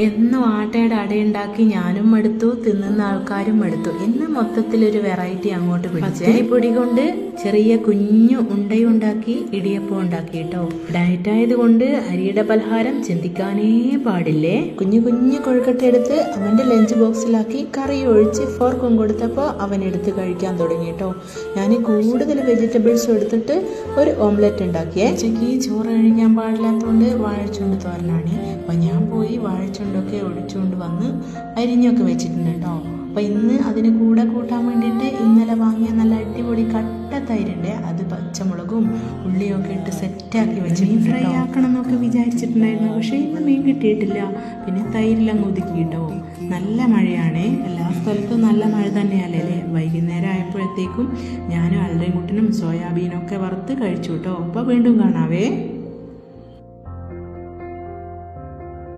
എന്നും ആട്ടയുടെ അടയുണ്ടാക്കി ഞാനും മടുത്തു, തിന്നുന്ന ആൾക്കാരും മടുത്തു. ഇന്ന് മൊത്തത്തിലൊരു വെറൈറ്റി അങ്ങോട്ട് പിടിച്ചേ. പൊടി കൊണ്ട് ചെറിയ കുഞ്ഞു ഉണ്ടയുണ്ടാക്കി ഇടിയപ്പം ഉണ്ടാക്കി കേട്ടോ. ഡയറ്റ് ആയതുകൊണ്ട് അരിയുടെ പലഹാരം ചിന്തിക്കാനേ പാടില്ലേ. കുഞ്ഞു കുഞ്ഞു കൊഴുക്കട്ട എടുത്ത് അവന്റെ ലഞ്ച് ബോക്സിലാക്കി കറി ഒഴിച്ച് ഫോർക്കും കൊടുത്തപ്പോൾ അവൻ എടുത്ത് കഴിക്കാൻ തുടങ്ങി കേട്ടോ. ഞാൻ കൂടുതൽ വെജിറ്റബിൾസ് എടുത്തിട്ട് ഒരു ഓംലെറ്റ് ഉണ്ടാക്കിയേ. ഉച്ചയ്ക്ക് ചോറ് കഴിക്കാൻ പാടില്ലാത്തതുകൊണ്ട് വാഴച്ചുണ്ട് തോരനാണ്. അപ്പം ഞാൻ പോയി വാഴച്ചുണ്ടൊക്കെ ഒഴിച്ചുകൊണ്ട് വന്ന് അരിഞ്ഞൊക്കെ വെച്ചിട്ടുണ്ട് കേട്ടോ. അപ്പം ഇന്ന് അതിന് കൂടെ കൂട്ടാൻ വേണ്ടിയിട്ട് ഇന്നലെ വാങ്ങിയ നല്ല അടിപൊളി കട്ട തൈരുണ്ട്, അത് പച്ചമുളകും ഉള്ളിയൊക്കെ ഇട്ട് സെറ്റാക്കി വെച്ച് മീൻ ഫ്രൈ ആക്കണം എന്നൊക്കെ വിചാരിച്ചിട്ടുണ്ടായിരുന്നു. പക്ഷേ ഇന്ന് മീൻ കിട്ടിയിട്ടില്ല. പിന്നെ തൈരിലങ്ങ് ഒതുക്കി കേട്ടോ. നല്ല മഴയാണേ, എല്ലാ സ്ഥലത്തും നല്ല മഴ തന്നെയല്ലേ. വൈകുന്നേരം ആയപ്പോഴത്തേക്കും ഞാനും അൽറയും കുട്ടനും സോയാബീനൊക്കെ വറുത്ത് കഴിച്ചു കേട്ടോ. അപ്പോൾ വീണ്ടും കാണാവേ.